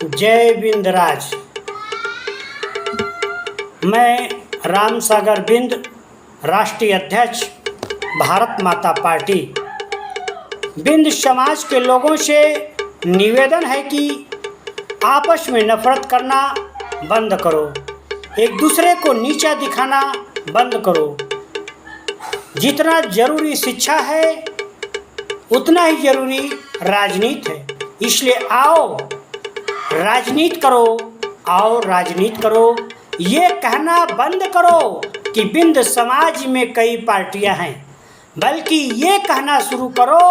जय बिंदराज। मैं राम सागर बिंद, राष्ट्रीय अध्यक्ष भारत माता पार्टी। बिंद समाज के लोगों से निवेदन है कि आपस में नफरत करना बंद करो, एक दूसरे को नीचा दिखाना बंद करो। जितना जरूरी शिक्षा है उतना ही जरूरी राजनीति है। इसलिए आओ राजनीति करो, आओ राजनीति करो। ये कहना बंद करो कि बिंद समाज में कई पार्टियां हैं, बल्कि ये कहना शुरू करो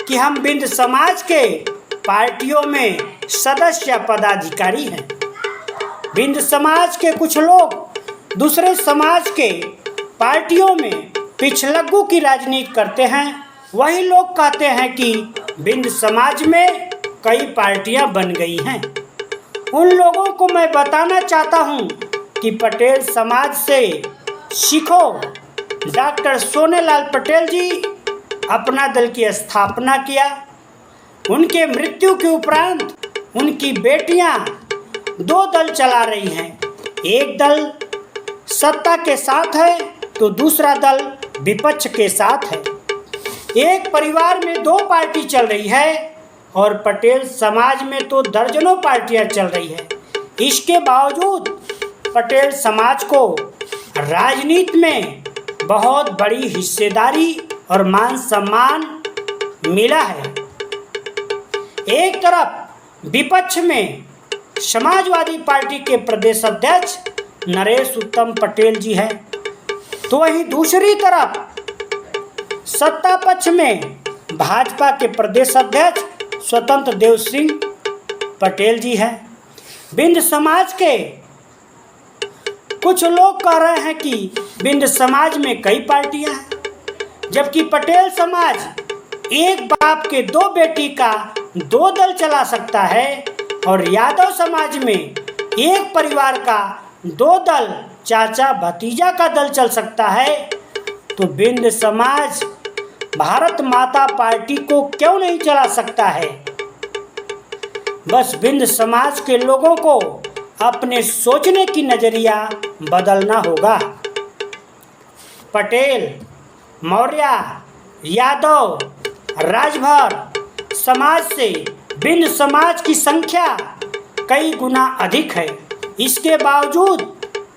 कि हम बिंद समाज के पार्टियों में सदस्य पदाधिकारी हैं। बिंद समाज के कुछ लोग दूसरे समाज के पार्टियों में पिछलग्गू की राजनीति करते हैं। वही लोग कहते हैं कि बिंद समाज में कई पार्टियां बन गई हैं। उन लोगों को मैं बताना चाहता हूं कि पटेल समाज से सीखो। डॉक्टर सोनेलाल पटेल जी अपना दल की स्थापना किया। उनके मृत्यु के उपरांत उनकी बेटियां दो दल चला रही हैं। एक दल सत्ता के साथ है तो दूसरा दल विपक्ष के साथ है। एक परिवार में दो पार्टी चल रही है और पटेल समाज में तो दर्जनों पार्टियां चल रही है। इसके बावजूद पटेल समाज को राजनीति में बहुत बड़ी हिस्सेदारी और मान सम्मान मिला है। एक तरफ विपक्ष में समाजवादी पार्टी के प्रदेश अध्यक्ष नरेश उत्तम पटेल जी हैं, तो वहीं दूसरी तरफ सत्ता पक्ष में भाजपा के प्रदेश अध्यक्ष स्वतंत्र देव सिंह पटेल जी हैं। बिंद समाज के कुछ लोग कह रहे हैं कि बिंद समाज में कई पार्टियां हैं, जबकि पटेल समाज एक बाप के दो बेटी का दो दल चला सकता है और यादव समाज में एक परिवार का दो दल, चाचा भतीजा का दल चल सकता है। तो बिंद समाज भारत माता पार्टी को क्यों नहीं चला सकता है? बस बिंद समाज के लोगों को अपने सोचने की नजरिया बदलना होगा। पटेल, मौर्य, यादव, राजभर समाज से बिंद समाज की संख्या कई गुना अधिक है। इसके बावजूद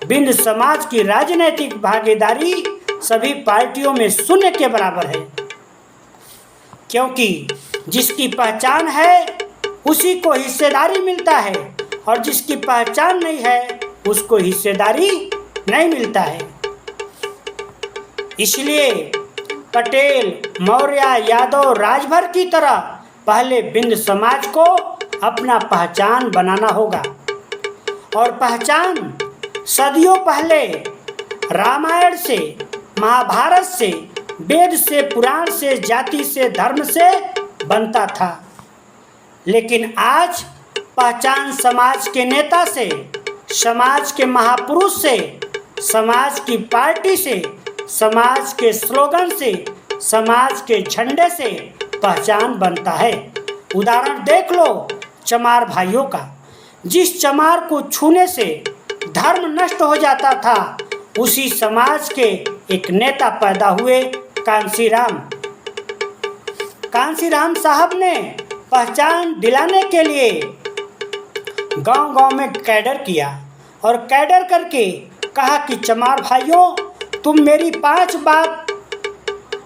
बिंद समाज की राजनीतिक भागीदारी सभी पार्टियों में शून्य के बराबर है, क्योंकि जिसकी पहचान है उसी को हिस्सेदारी मिलता है और जिसकी पहचान नहीं है उसको हिस्सेदारी नहीं मिलता है। इसलिए पटेल, मौर्य, यादव, राजभर की तरह पहले बिंद समाज को अपना पहचान बनाना होगा। और पहचान सदियों पहले रामायण से, महाभारत से, वेद से, पुराण से, जाति से, धर्म से बनता था। लेकिन आज पहचान समाज के नेता से, समाज के महापुरुष से, समाज की पार्टी से, समाज के स्लोगन से, समाज के झंडे से पहचान बनता है। उदाहरण देख लो चमार भाइयों का। जिस चमार को छूने से धर्म नष्ट हो जाता था, उसी समाज के एक नेता पैदा हुए कांशीराम। कांशीराम साहब ने पहचान दिलाने के लिए गांव-गांव में कैडर किया और कैडर करके कहा कि चमार भाइयों, तुम मेरी 5 बात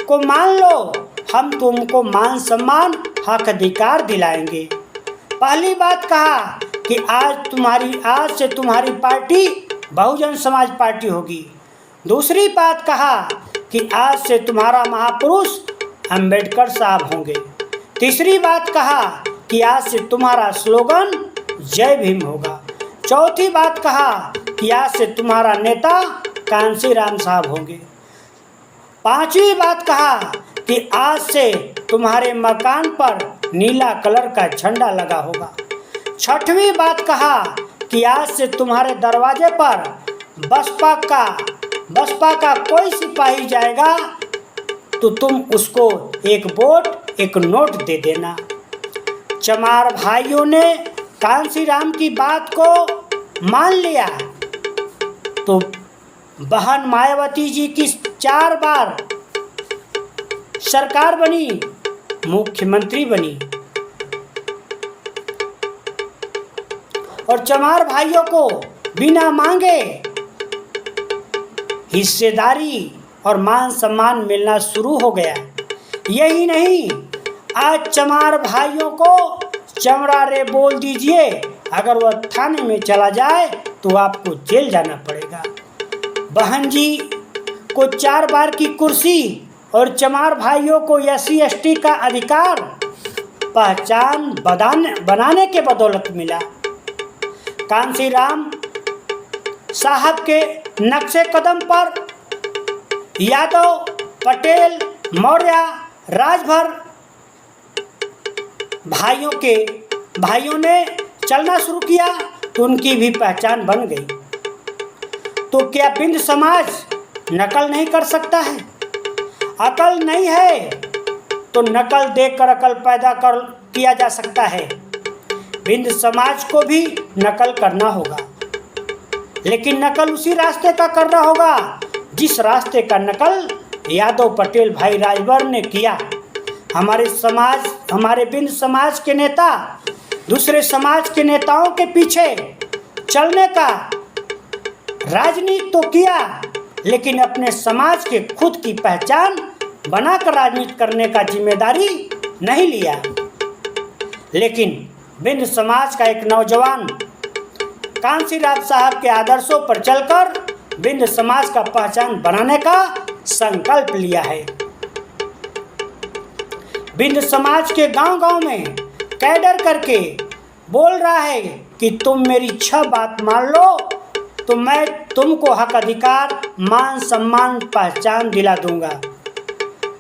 को मान लो, हम तुमको मान सम्मान हक अधिकार दिलाएंगे। पहली बात कहा कि आज से तुम्हारी पार्टी बहुजन समाज पार्टी होगी। दूसरी बात कहा कि आज से तुम्हारा महापुरुष अंबेडकर साहब होंगे। तीसरी बात कहा कि आज से तुम्हारा स्लोगन जय भीम होगा। चौथी बात कहा कि आज से तुम्हारा नेता कांशीराम साहब होंगे। पांचवी बात कहा कि आज से तुम्हारे मकान पर नीला कलर का झंडा लगा होगा। छठवीं बात कहा कि आज से तुम्हारे दरवाजे पर बसपा का कोई सिपाही जाएगा तो तुम उसको एक वोट एक नोट दे देना। चमार भाइयों ने कांशीराम की बात को मान लिया तो बहन मायावती जी की 4 बार सरकार बनी, मुख्यमंत्री बनी और चमार भाइयों को बिना मांगे हिस्सेदारी और मान सम्मान मिलना शुरू हो गया। यही नहीं, आज चमार भाइयों को चमरारे बोल दीजिए, अगर वह थाने में चला जाए तो आपको जेल जाना पड़ेगा। बहन जी को 4 बार की कुर्सी और चमार भाइयों को SC ST का अधिकार पहचान बनाने के बदौलत मिला। कांशीराम साहब के नक्शे कदम पर यादव, पटेल, मौर्य, राजभर भाइयों ने चलना शुरू किया तो उनकी भी पहचान बन गई। तो क्या बिंद समाज नकल नहीं कर सकता है? अकल नहीं है तो नकल देखकर अकल पैदा किया जा सकता है। बिंद समाज को भी नकल करना होगा, लेकिन नकल उसी रास्ते का करना होगा जिस रास्ते का नकल यादव, पटेल भाई राजभर ने किया। हमारे बिंद समाज के नेता दूसरे समाज के नेताओं के पीछे चलने का राजनीति तो किया, लेकिन अपने समाज के खुद की पहचान बनाकर राजनीति करने का जिम्मेदारी नहीं लिया। लेकिन बिंद समाज का एक नौजवान कांशीराम साहब के आदर्शों पर चलकर बिंद समाज का पहचान बनाने का संकल्प लिया है। बिंद समाज के गांव-गांव में कैडर करके बोल रहा है कि तुम मेरी 6 बात मान लो तो मैं तुमको हक, अधिकार, मान, सम्मान, पहचान दिला दूंगा।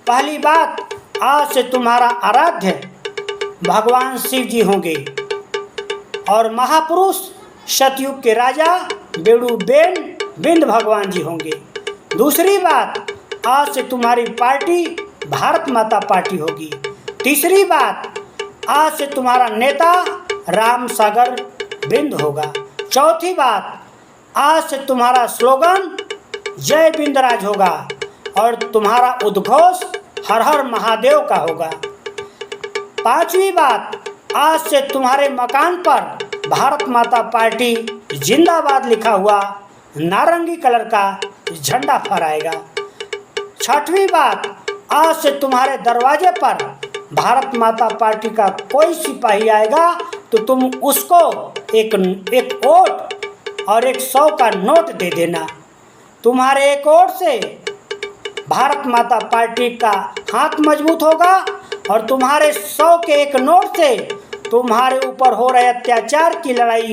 पहली बात, आज से तुम्हारा आराध्य भगवान शिव जी होंगे और महापुरुष सतयुग के राजा बेड़ूबेन बिंद भगवान जी होंगे। दूसरी बात, आज से तुम्हारी पार्टी भारत माता पार्टी होगी। तीसरी बात, आज से तुम्हारा नेता राम सागर बिंद होगा। चौथी बात, आज से तुम्हारा स्लोगन जय बिंदराज होगा और तुम्हारा उद्घोष हर हर महादेव का होगा। पांचवी बात, आज से तुम्हारे मकान पर भारत माता पार्टी जिंदाबाद लिखा हुआ नारंगी कलर का झंडा फहराएगा। छठवीं बात, आज से तुम्हारे दरवाजे पर भारत माता पार्टी का कोई सिपाही आएगा तो तुम उसको एक वोट और 100 का नोट दे देना। तुम्हारे एक वोट से भारत माता पार्टी का हाथ मजबूत होगा और तुम्हारे 100 के एक नोट से तुम्हारे ऊपर हो रहे अत्याचार की लड़ाई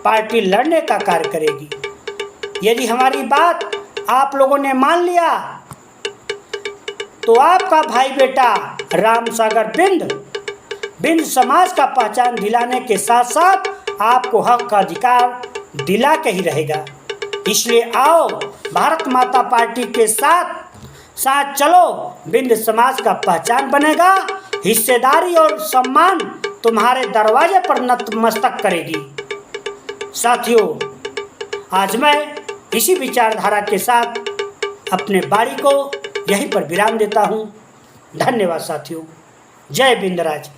पार्टी लड़ने का कार्य करेगी। यदि हमारी बात आप लोगों ने मान लिया तो आपका भाई बेटा राम सागर बिंद समाज का पहचान दिलाने के साथ साथ आपको हक का अधिकार दिला के ही रहेगा। इसलिए आओ, भारत माता पार्टी के साथ चलो, बिंद समाज का पहचान बनेगा। हिस्सेदारी और सम्मान तुम्हारे दरवाजे पर नतमस्तक करेगी। साथियों, आज मैं इसी विचारधारा के साथ अपने बारी को यहीं पर विराम देता हूँ। धन्यवाद साथियों। जय बिंदराज।